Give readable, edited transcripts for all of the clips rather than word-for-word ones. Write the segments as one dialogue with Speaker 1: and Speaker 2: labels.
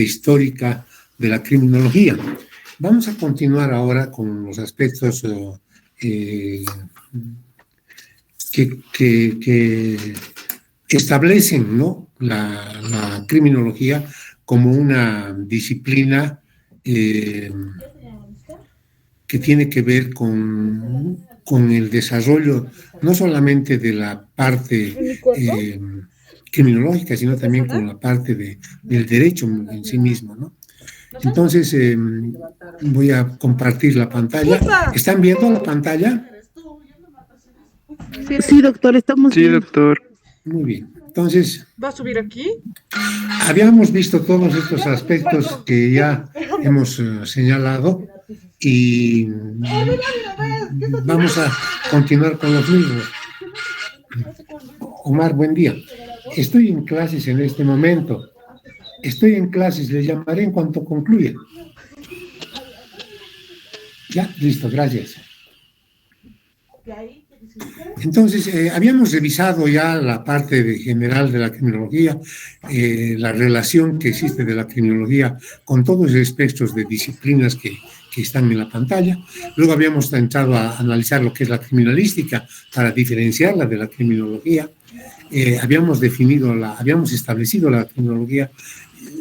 Speaker 1: histórica de la criminología. Vamos a continuar ahora con los aspectos que establecen, ¿no?, la criminología como una disciplina que tiene que ver con el desarrollo no solamente de la parte criminológica, sino también con la parte del derecho en sí mismo, ¿no? Entonces, voy a compartir la pantalla. ¿Están viendo la pantalla?
Speaker 2: Sí, doctor, estamos
Speaker 3: Sí,
Speaker 2: bien.
Speaker 3: doctor.
Speaker 1: Muy bien. Entonces,
Speaker 4: ¿Va a subir aquí?
Speaker 1: habíamos visto todos estos aspectos que ya hemos señalado y vamos a continuar con los mismos. Omar, buen día. Estoy en clases en este momento. Estoy en clases, le llamaré en cuanto concluya. Ya, listo, gracias. Entonces, habíamos revisado ya la parte general de la criminología, la relación que existe de la criminología con todos los aspectos de disciplinas que están en la pantalla. Luego habíamos entrado a analizar lo que es la criminalística para diferenciarla de la criminología. Habíamos establecido la criminología,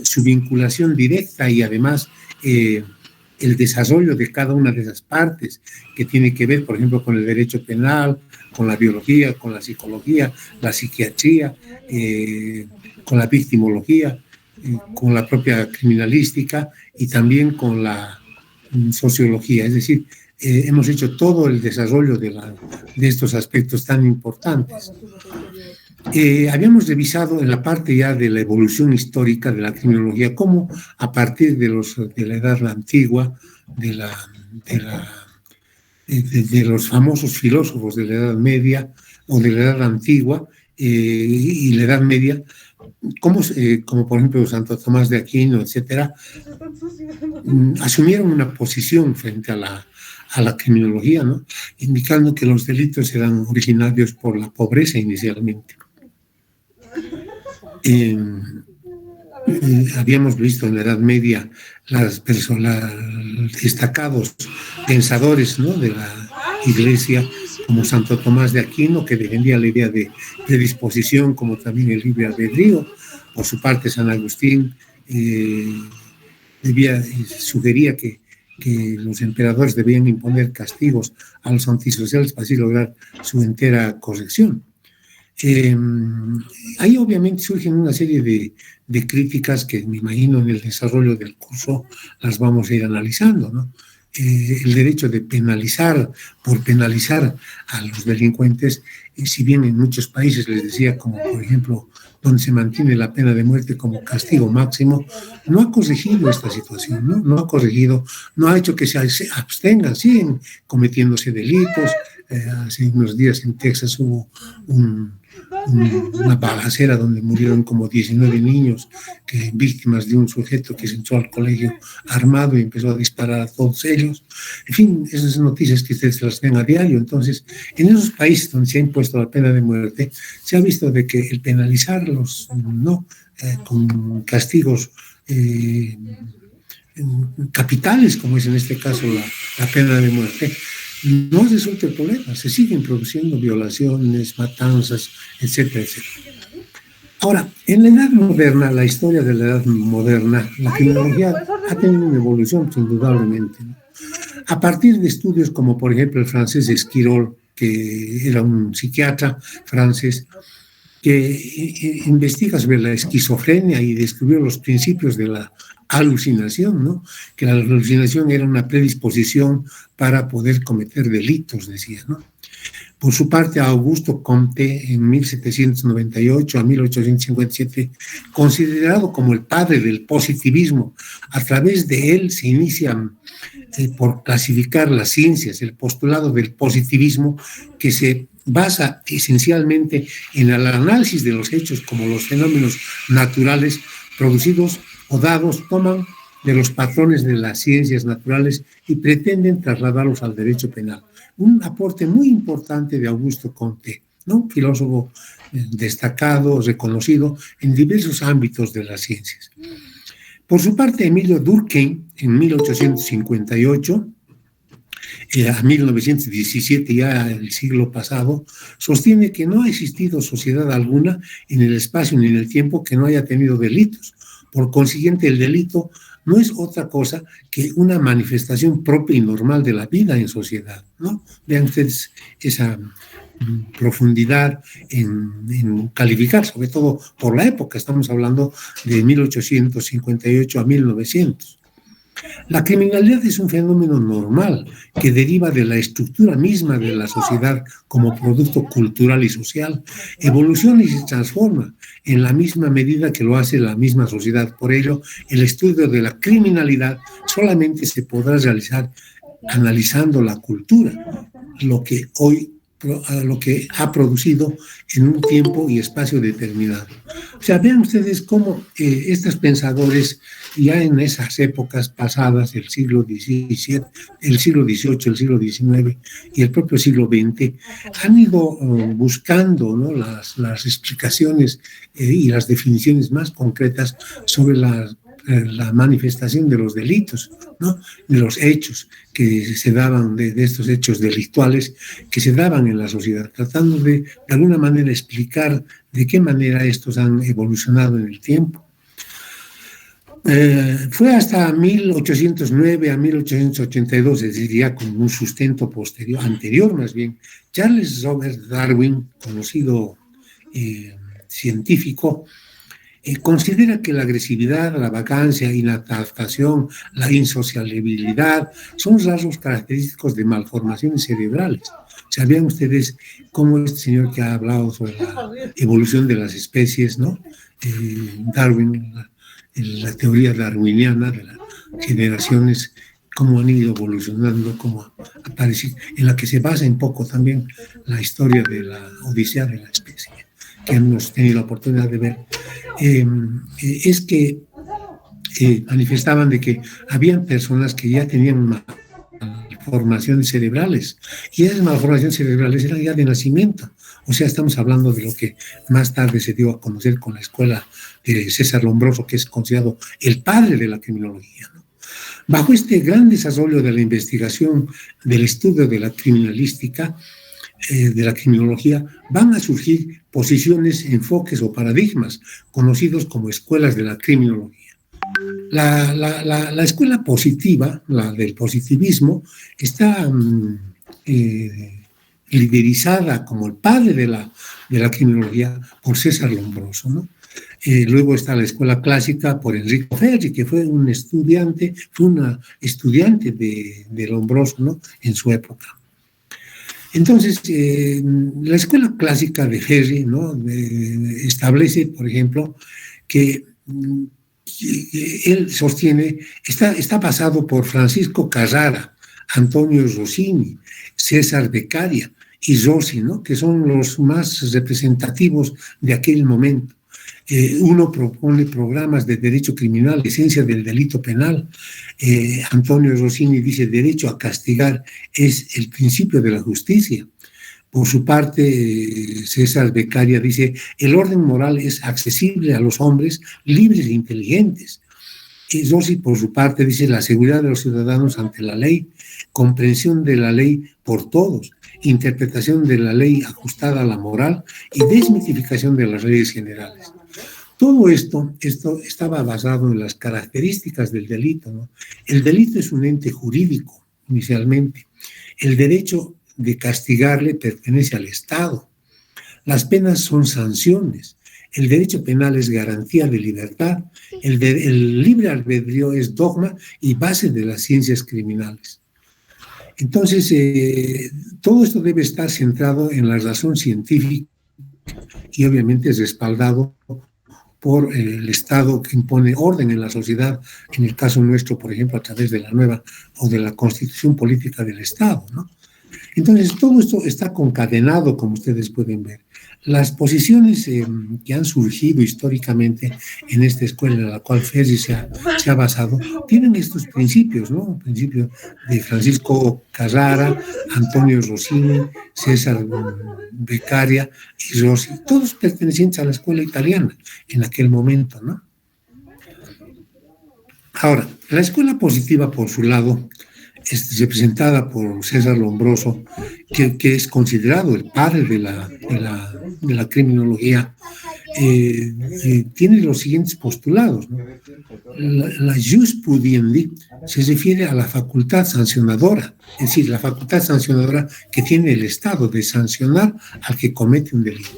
Speaker 1: su vinculación directa y además el desarrollo de cada una de esas partes que tiene que ver, por ejemplo, con el derecho penal, con la biología, con la psicología, la psiquiatría, con la victimología, con la propia criminalística y también con la sociología. Es decir, hemos hecho todo el desarrollo de estos aspectos tan importantes. Habíamos revisado en la parte ya de la evolución histórica de la criminología, cómo a partir de la edad antigua, de los famosos filósofos de la Edad Media o de la Edad Antigua y la Edad Media, como por ejemplo Santo Tomás de Aquino, etcétera, asumieron una posición frente a la criminología, ¿no?, indicando que los delitos eran originarios por la pobreza inicialmente. Habíamos visto en la Edad Media los destacados pensadores, ¿no?, de la Iglesia, como Santo Tomás de Aquino, que defendía la idea de predisposición, como también el libre albedrío. Por su parte, San Agustín sugería que los emperadores debían imponer castigos a los antisociales para así lograr su entera corrección. Ahí obviamente surgen una serie de críticas que me imagino en el desarrollo del curso las vamos a ir analizando, ¿no? El derecho de penalizar por penalizar a los delincuentes, si bien en muchos países, les decía, como por ejemplo donde se mantiene la pena de muerte como castigo máximo, no ha corregido esta situación, ¿no? No ha corregido, no ha hecho que se abstengan, siguen cometiéndose delitos. Hace unos días en Texas hubo una balacera donde murieron como 19 niños víctimas de un sujeto que entró al colegio armado y empezó a disparar a todos ellos. En fin, esas noticias que ustedes las ven a diario. Entonces, en esos países donde se ha impuesto la pena de muerte, se ha visto de que el penalizarlos, ¿no?, con castigos capitales, como es en este caso la pena de muerte, no resuelve el problema, se siguen produciendo violaciones, matanzas, etcétera, etcétera. Ahora, en la edad moderna, la historia de la edad moderna, la criminología ha tenido una evolución indudablemente, ¿no? A partir de estudios como, por ejemplo, el francés Esquirol, que era un psiquiatra francés, que investiga sobre la esquizofrenia y descubrió los principios de la alucinación, ¿no?, que la alucinación era una predisposición para poder cometer delitos, decía, ¿no? Por su parte, Augusto Comte, en 1798 a 1857, considerado como el padre del positivismo, a través de él se inicia por clasificar las ciencias, el postulado del positivismo, que se basa esencialmente en el análisis de los hechos como los fenómenos naturales producidos o dados, toman de los patrones de las ciencias naturales y pretenden trasladarlos al derecho penal. Un aporte muy importante de Augusto Comte, ¿no?, un filósofo destacado, reconocido en diversos ámbitos de las ciencias. Por su parte, Emilio Durkheim, en 1858, a 1917, ya el siglo pasado, sostiene que no ha existido sociedad alguna en el espacio ni en el tiempo que no haya tenido delitos. Por consiguiente, el delito no es otra cosa que una manifestación propia y normal de la vida en sociedad, ¿no? Vean ustedes esa profundidad en calificar, sobre todo por la época, estamos hablando de 1858 a 1900. La criminalidad es un fenómeno normal que deriva de la estructura misma de la sociedad como producto cultural y social. Evoluciona y se transforma en la misma medida que lo hace la misma sociedad. Por ello, el estudio de la criminalidad solamente se podrá realizar analizando la cultura, lo que ha producido en un tiempo y espacio determinado. O sea, vean ustedes cómo estos pensadores ya en esas épocas pasadas, el siglo XVII, el siglo XVIII, el siglo XIX y el propio siglo XX, han ido buscando, ¿no?, las explicaciones y las definiciones más concretas sobre la manifestación de los delitos, ¿no?, de los hechos que se daban, de estos hechos delictuales que se daban en la sociedad, tratando de alguna manera explicar de qué manera estos han evolucionado en el tiempo. Fue hasta 1809 a 1882, es decir, ya con un sustento anterior más bien, Charles Robert Darwin, conocido científico, considera que la agresividad, la vacancia, inadaptación, la insociabilidad son rasgos característicos de malformaciones cerebrales. ¿Sabían ustedes cómo este señor que ha hablado sobre la evolución de las especies, ¿no? Darwin, la teoría darwiniana de las generaciones, cómo han ido evolucionando, cómo aparece, en la que se basa un poco también la historia de la odisea de la especie, que hemos tenido la oportunidad de ver, es que manifestaban de que habían personas que ya tenían malformaciones cerebrales, y esas malformaciones cerebrales eran ya de nacimiento. O sea, estamos hablando de lo que más tarde se dio a conocer con la escuela de César Lombroso, que es considerado el padre de la criminología, ¿no? Bajo este gran desarrollo de la investigación, del estudio de la criminalística, de la criminología, van a surgir posiciones, enfoques o paradigmas conocidos como escuelas de la criminología. La escuela positiva, la del positivismo, está liderizada como el padre de la criminología por César Lombroso, ¿no? Luego está la escuela clásica por Enrico Ferri, que fue una estudiante de Lombroso, ¿no?, en su época. Entonces, la escuela clásica de Ferri, ¿no?, establece, por ejemplo, que él sostiene, está basado por Francisco Carrara, Antonio Rossini, César Beccaria y Rossi, ¿no?, que son los más representativos de aquel momento. Uno propone programas de derecho criminal, esencia del delito penal. Antonio Rossini dice: derecho a castigar es el principio de la justicia. Por su parte, César Beccaria dice: el orden moral es accesible a los hombres libres e inteligentes. Y Rossi, por su parte, dice: la seguridad de los ciudadanos ante la ley, comprensión de la ley por todos, interpretación de la ley ajustada a la moral y desmitificación de las leyes generales. Todo esto estaba basado en las características del delito, ¿no? El delito es un ente jurídico, inicialmente. El derecho de castigarle pertenece al Estado. Las penas son sanciones. El derecho penal es garantía de libertad. El libre albedrío es dogma y base de las ciencias criminales. Entonces, todo esto debe estar centrado en la razón científica y obviamente es respaldado por el Estado, que impone orden en la sociedad, en el caso nuestro, por ejemplo, a través de la nueva o de la Constitución Política del Estado, ¿no? Entonces, todo esto está concadenado, como ustedes pueden ver. Las posiciones que han surgido históricamente en esta escuela en la cual Ferri se ha basado, tienen estos principios, ¿no? Principios de Francisco Carrara, Antonio Rossini, César Beccaria y Rossi, todos pertenecientes a la escuela italiana en aquel momento, ¿no? Ahora, la escuela positiva, por su lado, es representada por César Lombroso, que es considerado el padre de la criminología, tiene los siguientes postulados, ¿no? La jus pudiendi se refiere a la facultad sancionadora, es decir, la facultad sancionadora que tiene el Estado de sancionar al que comete un delito.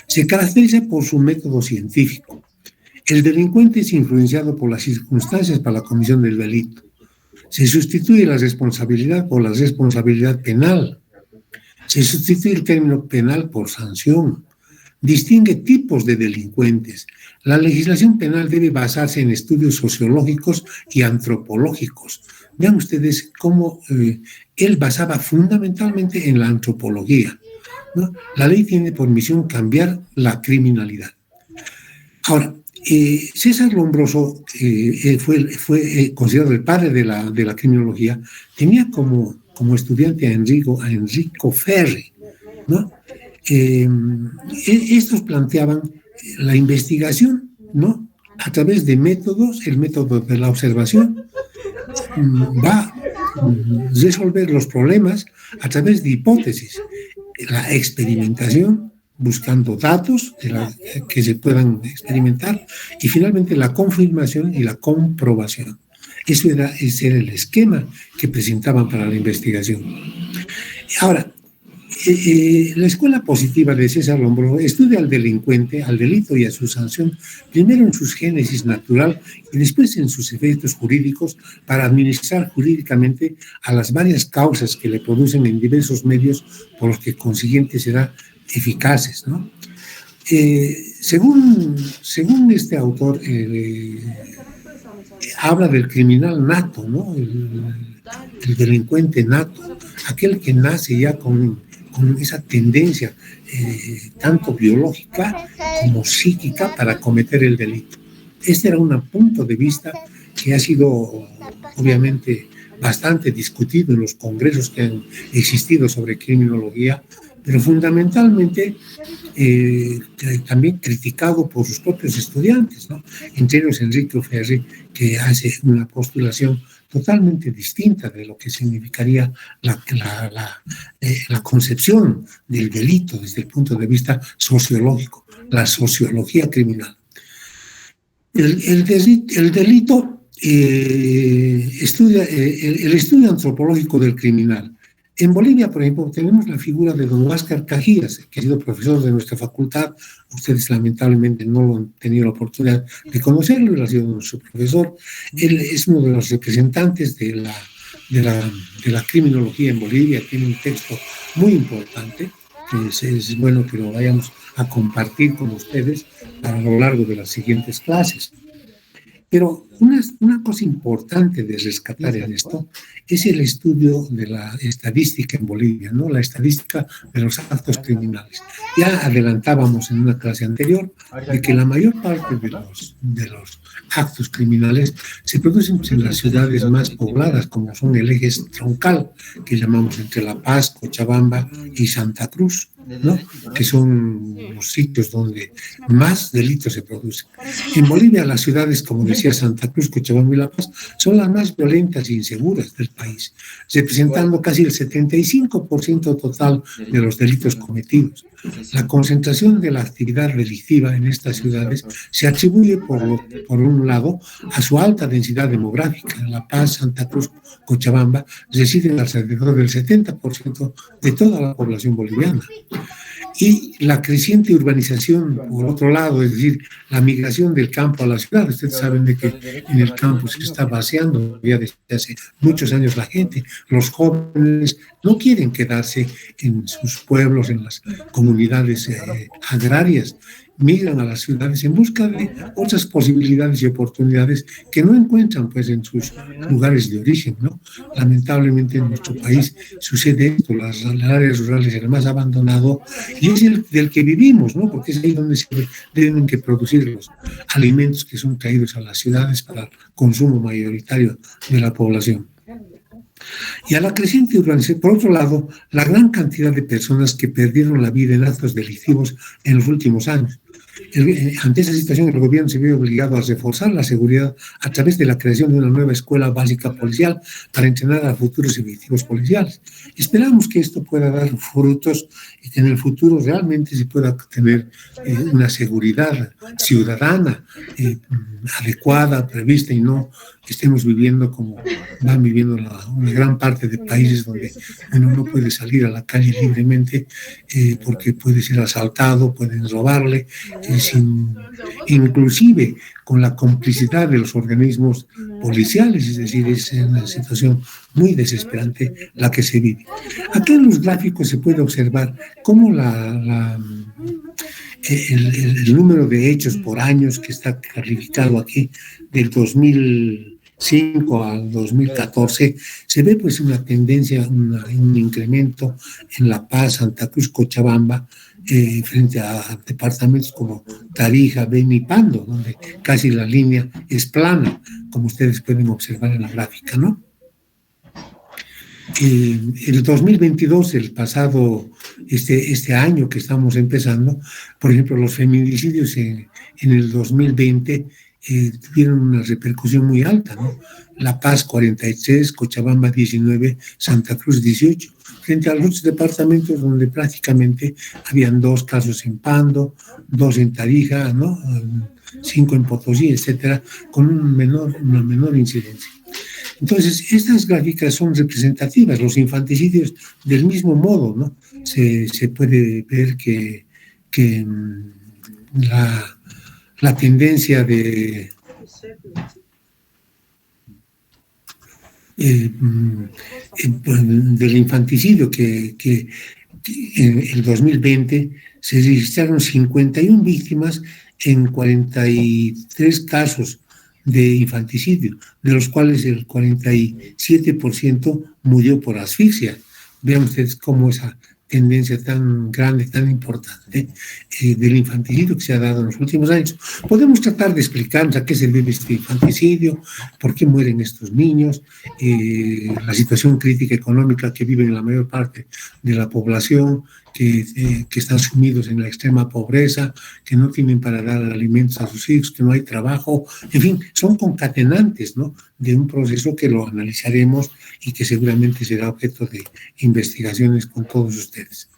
Speaker 1: Se caracteriza por su método científico. El delincuente es influenciado por las circunstancias para la comisión del delito. Se sustituye la responsabilidad por la responsabilidad penal. Se sustituye el término penal por sanción. Distingue tipos de delincuentes. La legislación penal debe basarse en estudios sociológicos y antropológicos. Vean ustedes cómo él basaba fundamentalmente en la antropología, ¿no? La ley tiene por misión cambiar la criminalidad. Ahora, César Lombroso fue considerado el padre de la criminología. Tenía como estudiante a Enrico Ferri, ¿no? Estos planteaban la investigación, ¿no? A través de métodos, el método de la observación va a resolver los problemas a través de hipótesis, la experimentación, buscando datos que se puedan experimentar, y finalmente la confirmación y la comprobación. Ese era el esquema que presentaban para la investigación. Ahora, la escuela positiva de César Lombroso estudia al delincuente, al delito y a su sanción, primero en su génesis natural y después en sus efectos jurídicos, para administrar jurídicamente a las varias causas que le producen en diversos medios, por los que consiguiente será eficaces, ¿no? Según este autor, habla del criminal nato, ¿no? El delincuente nato, aquel que nace ya con esa tendencia tanto biológica como psíquica para cometer el delito. Este era un punto de vista que ha sido obviamente bastante discutido en los congresos que han existido sobre criminología, pero fundamentalmente también criticado por sus propios estudiantes, ¿no? Entre ellos Enrico Ferri, que hace una postulación totalmente distinta de lo que significaría la concepción del delito desde el punto de vista sociológico, la sociología criminal. El delito estudia el estudio antropológico del criminal. En Bolivia, por ejemplo, tenemos la figura de don Huáscar Cajías, que ha sido profesor de nuestra facultad. Ustedes lamentablemente no lo han tenido la oportunidad de conocerlo, él ha sido nuestro profesor. Él es uno de los representantes de la criminología en Bolivia. Tiene un texto muy importante, que es bueno que lo vayamos a compartir con ustedes a lo largo de las siguientes clases. Pero una cosa importante de rescatar en esto es el estudio de la estadística en Bolivia, ¿no? La estadística de los actos criminales. Ya adelantábamos en una clase anterior de que la mayor parte de los actos criminales se producen en las ciudades más pobladas, como son el eje troncal, que llamamos entre La Paz, Cochabamba y Santa Cruz, ¿no? Que son los sitios donde más delitos se producen. En Bolivia, las ciudades, como decía, Santa Cruz, Cochabamba y La Paz, son las más violentas e inseguras del país, representando casi el 75% total de los delitos cometidos. La concentración de la actividad delictiva en estas ciudades se atribuye, por un lado, a su alta densidad demográfica. En La Paz, Santa Cruz, Cochabamba residen alrededor del 70% de toda la población boliviana. Y la creciente urbanización, por otro lado, es decir, la migración del campo a la ciudad. Ustedes saben de que en el campo se está vaciando ya desde hace muchos años la gente. Los jóvenes no quieren quedarse en sus pueblos, en las comunidades agrarias. Migran a las ciudades en busca de otras posibilidades y oportunidades que no encuentran, pues, en sus lugares de origen, ¿no? Lamentablemente en nuestro país sucede esto, las áreas rurales, el más abandonado, y es el del que vivimos, ¿no? Porque es ahí donde se tienen que producir los alimentos que son traídos a las ciudades para el consumo mayoritario de la población. Y a la creciente urbanización, por otro lado, la gran cantidad de personas que perdieron la vida en actos delictivos en los últimos años. Ante esa situación, el gobierno se vio obligado a reforzar la seguridad a través de la creación de una nueva escuela básica policial para entrenar a futuros efectivos policiales. Esperamos que esto pueda dar frutos y que en el futuro realmente se pueda tener una seguridad ciudadana adecuada, prevista, y no estemos viviendo como van viviendo una gran parte de países donde uno no puede salir a la calle libremente porque puede ser asaltado, pueden robarle, inclusive con la complicidad de los organismos policiales. Es decir, es una situación muy desesperante la que se vive. Aquí en los gráficos se puede observar cómo el número de hechos por años que está calificado aquí del 2005 al 2014, se ve pues una tendencia, un incremento en La Paz, Santa Cruz, Cochabamba, frente a departamentos como Tarija, Beni y Pando, donde casi la línea es plana, como ustedes pueden observar en la gráfica, ¿no? El 2022, el pasado, este año que estamos empezando, por ejemplo, los feminicidios en el 2020 tuvieron una repercusión muy alta, ¿no? La Paz 43, Cochabamba 19, Santa Cruz 18, frente a los otros departamentos donde prácticamente habían 2 casos en Pando, 2 en Tarija, ¿no? 5 en Potosí, etcétera, con una menor incidencia. Entonces, estas gráficas son representativas. Los infanticidios, del mismo modo, ¿no? Se puede ver que la tendencia del infanticidio, que en el 2020 se registraron 51 víctimas en 43 casos de infanticidio, de los cuales el 47% murió por asfixia. Vean ustedes cómo esa tendencia tan grande, tan importante del infanticidio que se ha dado en los últimos años. Podemos tratar de explicarnos a qué se debe este infanticidio, por qué mueren estos niños, la situación crítica económica que viven la mayor parte de la población, que están sumidos en la extrema pobreza, que no tienen para dar alimentos a sus hijos, que no hay trabajo, en fin, son concatenantes, ¿no?, de un proceso que lo analizaremos y que seguramente será objeto de investigaciones con todos ustedes.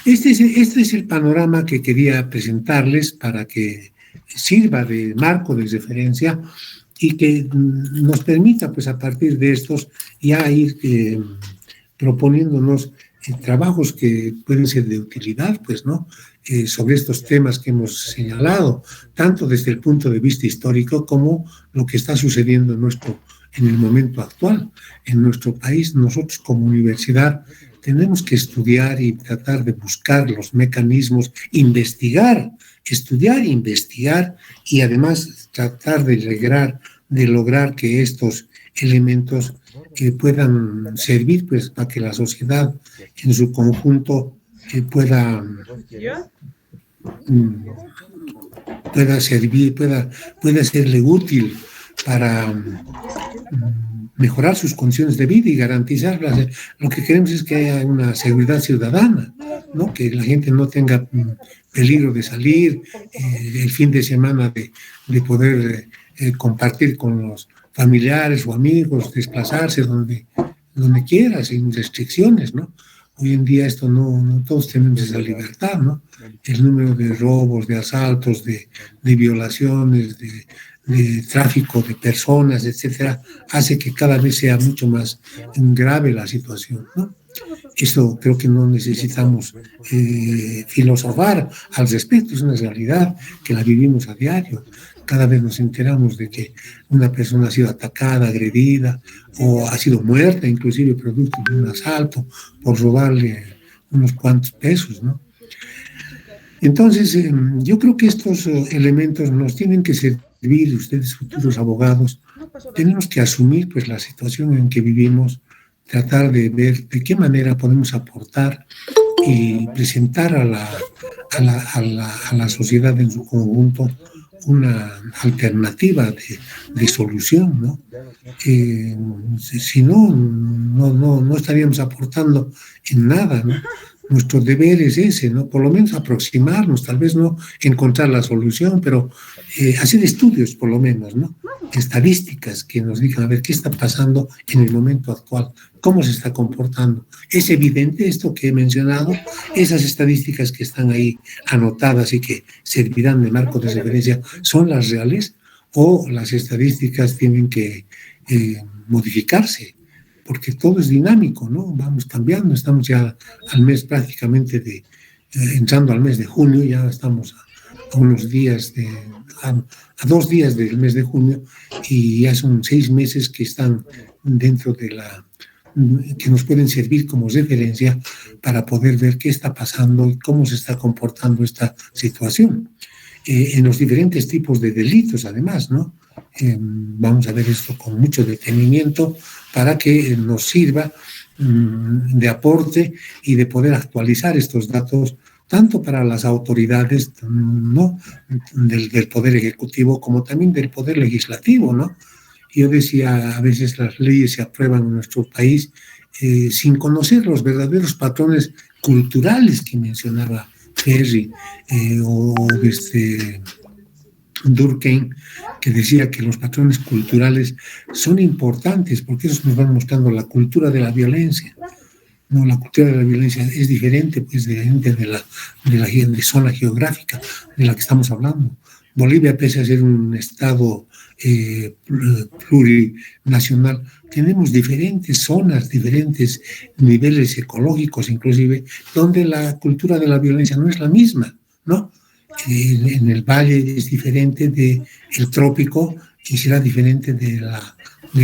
Speaker 1: Este es el panorama que quería presentarles para que sirva de marco de referencia y que nos permita, pues, a partir de estos ya ir proponiéndonos trabajos que pueden ser de utilidad, pues, ¿no?, sobre estos temas que hemos señalado, tanto desde el punto de vista histórico como lo que está sucediendo en el momento actual. En nuestro país, nosotros como universidad tenemos que estudiar y tratar de buscar los mecanismos, estudiar, investigar y además tratar de lograr que estos elementos puedan servir, pues, para que la sociedad en su conjunto pueda servir, pueda serle útil para mejorar sus condiciones de vida y garantizarlas. Lo que queremos es que haya una seguridad ciudadana, ¿no?, que la gente no tenga peligro de salir el fin de semana, de poder compartir con los familiares o amigos, desplazarse donde quiera, sin restricciones, ¿no? Hoy en día esto no todos tenemos esa libertad, ¿no? El número de robos, de asaltos, de violaciones, de tráfico de personas, etcétera, hace que cada vez sea mucho más grave la situación, ¿no? Esto creo que no necesitamos filosofar al respecto, es una realidad que la vivimos a diario. Cada vez nos enteramos de que una persona ha sido atacada, agredida o ha sido muerta, inclusive producto de un asalto, por robarle unos cuantos pesos, ¿no? Entonces, yo creo que estos elementos nos tienen que servir, ustedes futuros abogados, tenemos que asumir, pues, la situación en que vivimos, tratar de ver de qué manera podemos aportar y presentar a la sociedad en su conjunto una alternativa de solución, ¿no? Si no estaríamos aportando en nada, ¿no? nuestro deber es ese, ¿no? Por lo menos aproximarnos, tal vez no encontrar la solución, pero hacer estudios, por lo menos, ¿no? Estadísticas que nos digan, a ver, qué está pasando en el momento actual, cómo se está comportando. Es evidente esto que he mencionado, esas estadísticas que están ahí anotadas y que servirán de marco de referencia, ¿son las reales o las estadísticas tienen que modificarse? Porque todo es dinámico, ¿no? Vamos cambiando, estamos ya al mes prácticamente entrando al mes de junio, ya estamos a unos días, a 2 días del mes de junio, y ya son 6 meses que están dentro de que nos pueden servir como referencia para poder ver qué está pasando y cómo se está comportando esta situación. En los diferentes tipos de delitos, además, ¿no? Vamos a ver esto con mucho detenimiento para que nos sirva de aporte y de poder actualizar estos datos tanto para las autoridades, ¿no? del Poder Ejecutivo como también del Poder Legislativo, ¿no? Yo decía, a veces las leyes se aprueban en nuestro país sin conocer los verdaderos patrones culturales que mencionaba Perry o Durkheim, que decía que los patrones culturales son importantes porque esos nos van mostrando la cultura de la violencia. No, la cultura de la violencia es diferente, pues, de la zona geográfica de la que estamos hablando. Bolivia, pese a ser un estado plurinacional, tenemos diferentes zonas, diferentes niveles ecológicos, inclusive, donde la cultura de la violencia no es la misma, ¿no? En el valle es diferente del trópico y será diferente del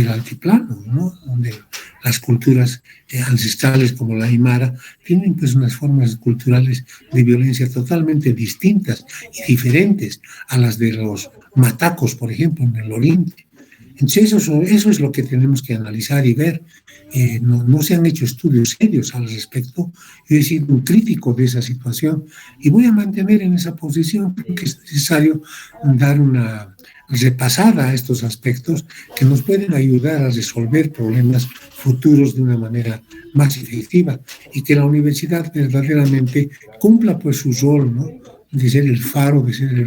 Speaker 1: altiplano, ¿no? Donde las culturas ancestrales como la aymara tienen pues unas formas culturales de violencia totalmente distintas y diferentes a las de los matacos, por ejemplo, en el oriente. Entonces eso es lo que tenemos que analizar y ver. No se han hecho estudios serios al respecto. Yo he sido un crítico de esa situación y voy a mantener en esa posición porque es necesario dar una repasada a estos aspectos que nos pueden ayudar a resolver problemas futuros de una manera más efectiva y que la universidad verdaderamente cumpla pues su rol, ¿no? De ser el faro, de ser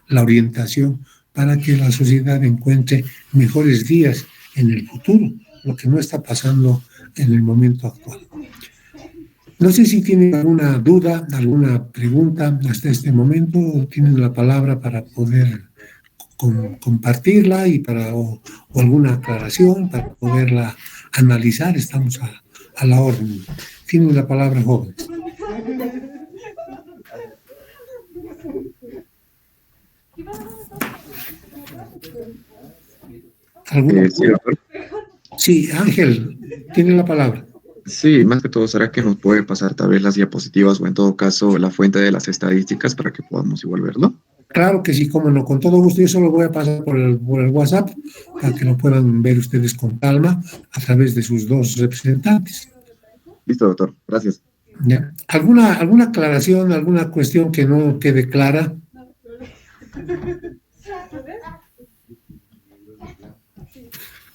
Speaker 1: la orientación para que la sociedad encuentre mejores días en el futuro, lo que no está pasando en el momento actual. No sé si tienen alguna duda, alguna pregunta hasta este momento, tienen la palabra para poder compartirla y o alguna aclaración para poderla analizar. Estamos a la orden. Tienen la palabra, jóvenes.
Speaker 2: Sí, doctor.
Speaker 1: Sí, Ángel, tiene la palabra.
Speaker 2: Sí, más que todo, ¿será que nos puede pasar tal vez las diapositivas o en todo caso la fuente de las estadísticas para que podamos igual verlo?
Speaker 1: Claro que sí, cómo no, con todo gusto. Yo solo voy a pasar por el WhatsApp para que lo puedan ver ustedes con calma a través de sus 2 representantes.
Speaker 2: Listo, doctor. Gracias.
Speaker 1: ¿Ya? ¿Alguna aclaración, alguna cuestión que no quede clara?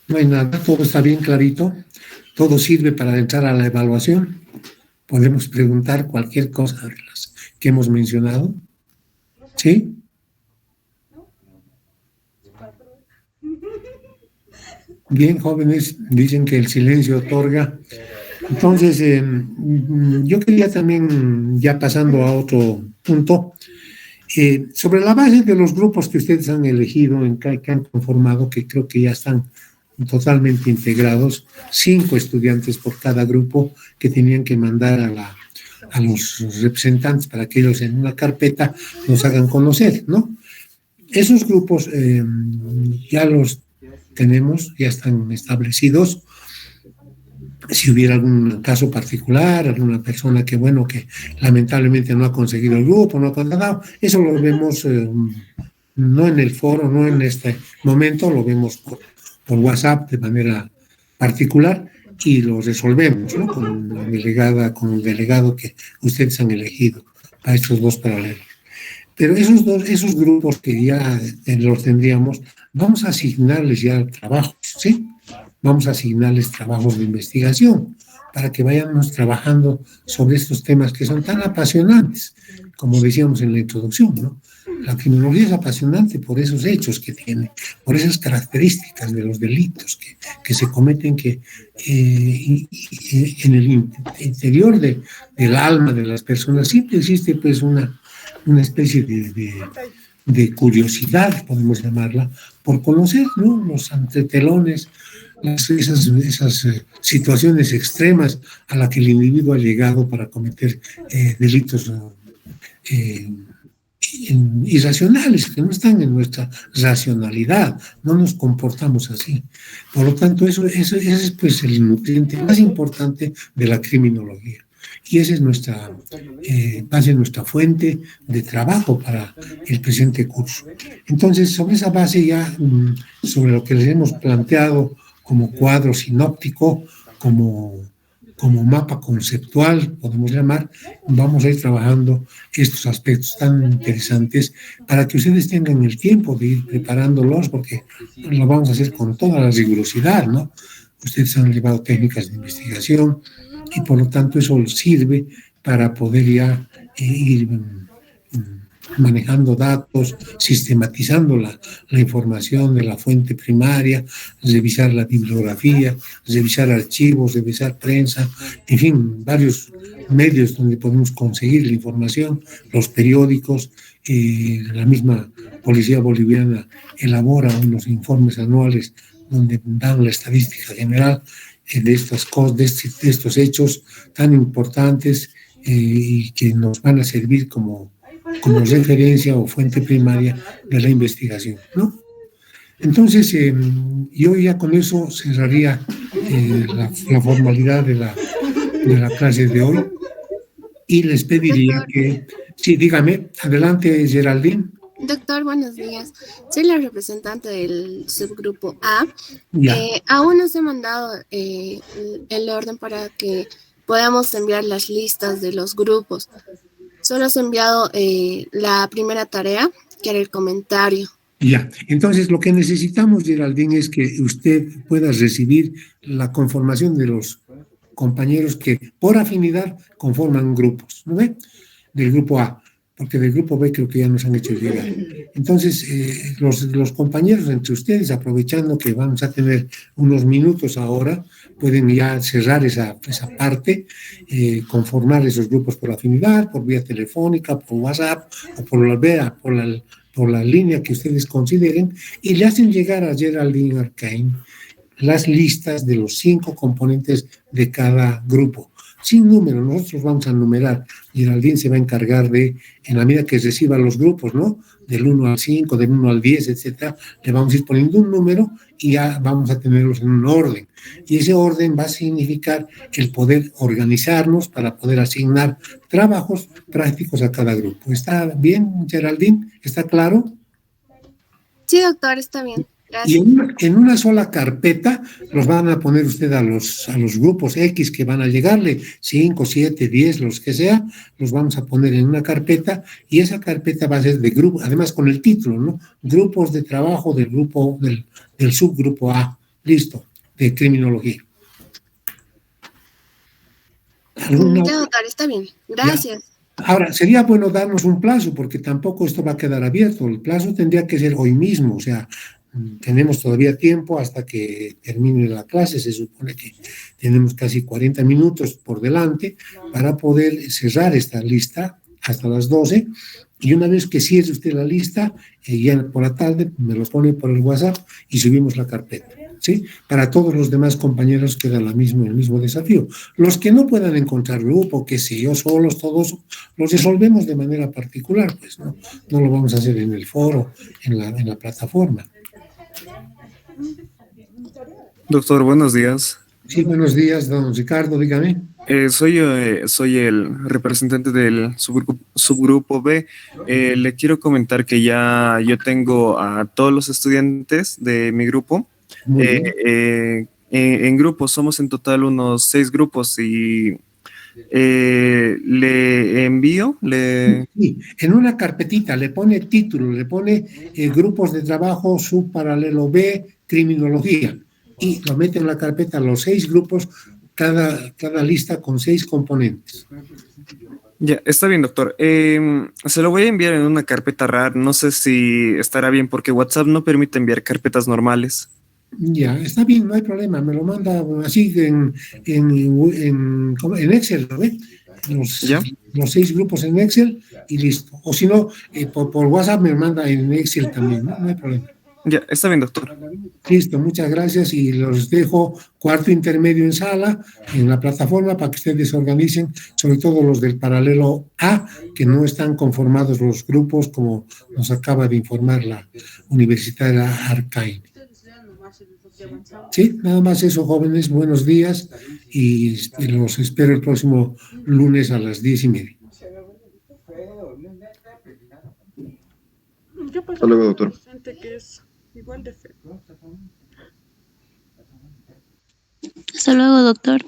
Speaker 1: No hay nada, todo está bien clarito, todo sirve para entrar a la evaluación. Podemos preguntar cualquier cosa de las que hemos mencionado. ¿Sí? Bien, jóvenes, dicen que el silencio otorga. Entonces, yo quería también, ya pasando a otro punto, sobre la base de los grupos que ustedes han elegido, que han conformado, que creo que ya están totalmente integrados, 5 estudiantes por cada grupo que tenían que mandar a los representantes para que ellos en una carpeta nos hagan conocer, ¿no? Esos grupos ya los tenemos, ya están establecidos. Si hubiera algún caso particular, alguna persona que lamentablemente no ha conseguido el grupo, no ha contratado, eso lo vemos no en el foro, no en este momento, lo vemos por WhatsApp de manera particular y lo resolvemos, ¿no? Con el delegado que ustedes han elegido para estos 2 paralelos. Pero esos grupos que ya los tendríamos, vamos a asignarles ya trabajos, ¿sí? Vamos a asignarles trabajos de investigación, para que vayamos trabajando sobre estos temas que son tan apasionantes, como decíamos en la introducción, ¿no? La criminología es apasionante por esos hechos que tiene, por esas características de los delitos que se cometen, que en el interior del alma de las personas siempre existe pues una especie de curiosidad, podemos llamarla, por conocer, ¿no?, los entretelones, esas situaciones extremas a las que el individuo ha llegado para cometer delitos irracionales, que no están en nuestra racionalidad, no nos comportamos así. Por lo tanto, ese es pues el nutriente más importante de la criminología. Y esa es nuestra base, nuestra fuente de trabajo para el presente curso. Entonces, sobre esa base ya, sobre lo que les hemos planteado como cuadro sinóptico, como mapa conceptual, podemos llamar, vamos a ir trabajando estos aspectos tan interesantes para que ustedes tengan el tiempo de ir preparándolos, porque lo vamos a hacer con toda la rigurosidad, ¿no? Ustedes han llevado técnicas de investigación y por lo tanto eso sirve para poder ya ir manejando datos, sistematizando la información de la fuente primaria, revisar la bibliografía, revisar archivos, revisar prensa, en fin, varios medios donde podemos conseguir la información, los periódicos, la misma Policía Boliviana elabora unos informes anuales donde dan la estadística general de estas cosas, de estos hechos tan importantes y que nos van a servir como referencia o fuente primaria de la investigación, ¿no? Entonces, yo ya con eso cerraría la formalidad de la clase de hoy y les pediría que... Sí, dígame, adelante, Geraldine.
Speaker 3: Doctor, buenos días. Soy la representante del subgrupo A.
Speaker 1: Ya.
Speaker 3: Aún no se ha mandado el orden para que podamos enviar las listas de los grupos. Solo se ha enviado la primera tarea, que era el comentario.
Speaker 1: Ya, entonces lo que necesitamos, Geraldine, es que usted pueda recibir la conformación de los compañeros que por afinidad conforman grupos, ¿no ve? Del grupo A, porque del grupo B creo que ya nos han hecho llegar. Entonces, los compañeros entre ustedes, aprovechando que vamos a tener unos minutos ahora, pueden ya cerrar esa parte, conformar esos grupos por afinidad, por vía telefónica, por WhatsApp o por la línea que ustedes consideren, y le hacen llegar a Geraldine Arcain las listas de los 5 componentes de cada grupo. Sin número, nosotros vamos a numerar. Geraldine se va a encargar de, en la medida que reciba los grupos, ¿no?, del 1 al 5, del 1 al 10, etcétera, le vamos a ir poniendo un número y ya vamos a tenerlos en un orden. Y ese orden va a significar el poder organizarnos para poder asignar trabajos prácticos a cada grupo. ¿Está bien, Geraldine? ¿Está claro?
Speaker 3: Sí, doctor, está bien.
Speaker 1: Y en una sola carpeta los van a poner usted a los grupos X que van a llegarle, 5, 7, 10, los que sea, los vamos a poner en una carpeta y esa carpeta va a ser de grupo, además con el título, ¿no? Grupos de trabajo del grupo, del subgrupo A, listo, de criminología.
Speaker 3: Ya, doctor, está bien. Gracias.
Speaker 1: Ya. Ahora, sería bueno darnos un plazo, porque tampoco esto va a quedar abierto. El plazo tendría que ser hoy mismo, o sea, tenemos todavía tiempo hasta que termine la clase, se supone que tenemos casi 40 minutos por delante para poder cerrar esta lista hasta las 12, y una vez que cierre usted la lista, ya por la tarde me lo pone por el WhatsApp y subimos la carpeta, ¿sí? Para todos los demás compañeros queda el mismo desafío. Los que no puedan encontrar grupo, que sé yo, solos, todos los resolvemos de manera particular, pues no lo vamos a hacer en el foro, en la plataforma.
Speaker 4: Doctor, buenos días.
Speaker 1: Sí, buenos días, don Ricardo, dígame.
Speaker 4: Soy el representante del subgrupo B. Le quiero comentar que ya yo tengo a todos los estudiantes de mi grupo. En grupos, somos en total unos 6 grupos y le envío.
Speaker 1: Sí, en una carpetita le pone título, le pone grupos de trabajo subparalelo B, criminología, y lo mete en la carpeta los 6 grupos cada lista con 6 componentes.
Speaker 4: Ya, está bien, doctor. Se lo voy a enviar en una carpeta RAR. No sé si estará bien porque WhatsApp no permite enviar carpetas normales.
Speaker 1: Ya, está bien, no hay problema. Me lo manda así en Excel, ¿no ve?
Speaker 4: ¿Ya?
Speaker 1: Los 6 grupos en Excel y listo. O si no, por WhatsApp me manda en Excel también, ¿no? No hay problema.
Speaker 4: Ya, está bien, doctor.
Speaker 1: Listo, muchas gracias y los dejo cuarto intermedio en sala, en la plataforma, para que ustedes se organicen, sobre todo los del paralelo A, que no están conformados los grupos, como nos acaba de informar la Universitaria Arcaine. Sí, nada más eso, jóvenes, buenos días y los espero el próximo lunes a las 10:30.
Speaker 2: Hasta luego, doctor.
Speaker 5: Hasta luego, doctor.